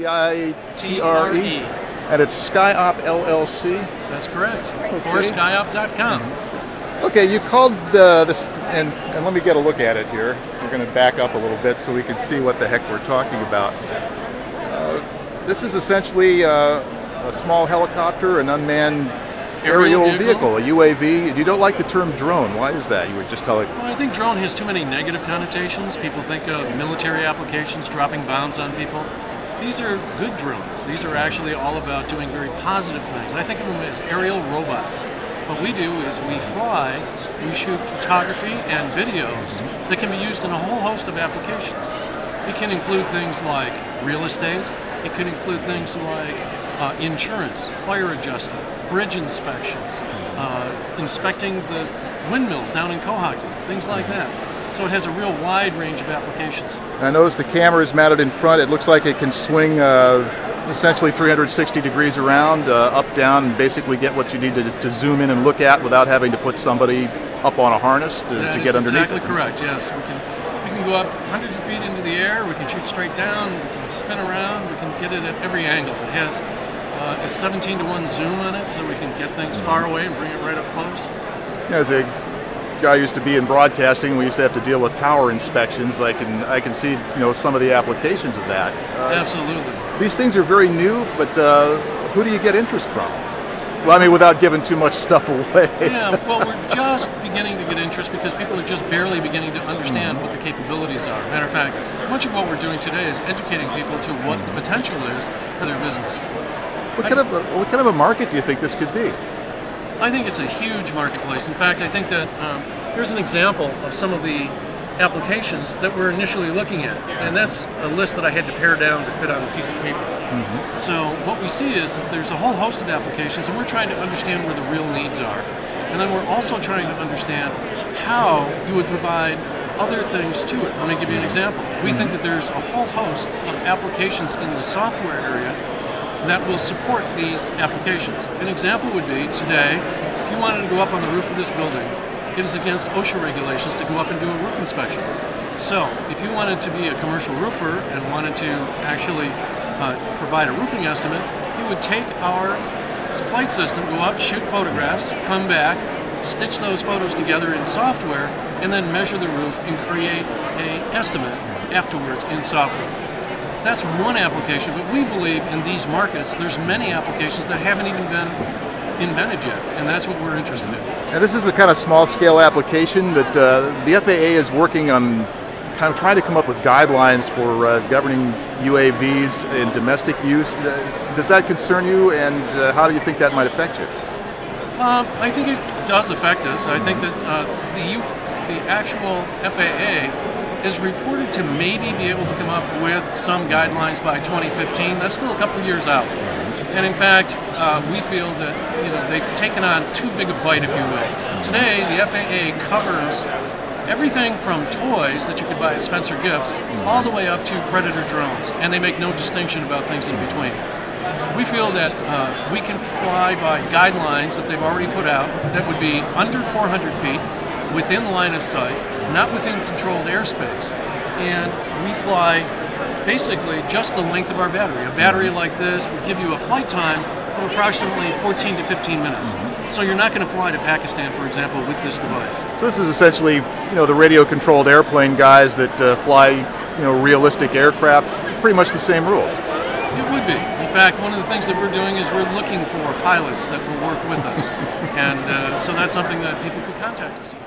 Pitre. And it's SkyOp LLC? That's correct. Okay. Or skyop.com. Okay, you called this, and let me get a look at it here. We're going to back up a little bit so we can see what the heck we're talking about. This is essentially a small helicopter, an unmanned aerial vehicle, a UAV. You don't like the term drone. Why is that? You were just telling. Well, I think drone has too many negative connotations. People think of military applications, dropping bombs on people. These are good drones. These are actually all about doing very positive things. I think of them as aerial robots. What we do is we fly, we shoot photography and videos that can be used in a whole host of applications. It can include things like real estate. It could include things like insurance, fire adjusting, bridge inspections, inspecting the windmills down in Cohocton, things like that. So it has a real wide range of applications. I notice the camera is mounted in front. It looks like it can swing essentially 360 degrees around, up, down, and basically get what you need to zoom in and look at without having to put somebody up on a harness to get underneath. That's exactly correct, yes. We can go up hundreds of feet into the air, we can shoot straight down, we can spin around, we can get it at every angle. It has a 17:1 zoom on it, so we can get things far away and bring it right up close. Yeah, as a guy used to be in broadcasting, we used to have to deal with tower inspections. I can see some of the applications of that. Absolutely. These things are very new, but who do you get interest from? Well, I mean, without giving too much stuff away. Yeah, well, we're just beginning to get interest because people are just barely beginning to understand what the capabilities are. Matter of fact, much of what we're doing today is educating people to what the potential is for their business. What kind of a market do you think this could be? I think it's a huge marketplace. In fact, I think that here's an example of some of the applications that we're initially looking at, and that's a list that I had to pare down to fit on a piece of paper. So what we see is that there's a whole host of applications, and we're trying to understand where the real needs are. And then we're also trying to understand how you would provide other things to it. Let me give you an example. We think that there's a whole host of applications in the software area that will support these applications. An example would be today, if you wanted to go up on the roof of this building, it is against OSHA regulations to go up and do a roof inspection. So if you wanted to be a commercial roofer and wanted to actually provide a roofing estimate, you would take our flight system, go up, shoot photographs, come back, stitch those photos together in software, and then measure the roof and create an estimate afterwards in software. That's one application, but we believe in these markets there's many applications that haven't even been invented yet, and that's what we're interested in. Now, this is a kind of small-scale application, but the FAA is working on kind of trying to come up with guidelines for governing UAVs in domestic use. Does that concern you, and how do you think that might affect you? I think it does affect us. I think that the actual FAA is reported to maybe be able to come up with some guidelines by 2015. That's still a couple of years out. And in fact, we feel that they've taken on too big a bite, if you will. Today, the FAA covers everything from toys that you could buy at Spencer Gifts all the way up to Predator drones, and they make no distinction about things in between. We feel that we can fly by guidelines that they've already put out that would be under 400 feet, within line of sight, not within controlled airspace, and we fly basically just the length of our battery. A battery like this would give you a flight time of approximately 14 to 15 minutes. So you're not going to fly to Pakistan, for example, with this device. So this is essentially, the radio-controlled airplane guys that fly, realistic aircraft, pretty much the same rules. It would be. In fact, one of the things that we're doing is we're looking for pilots that will work with us. And so that's something that people could contact us about.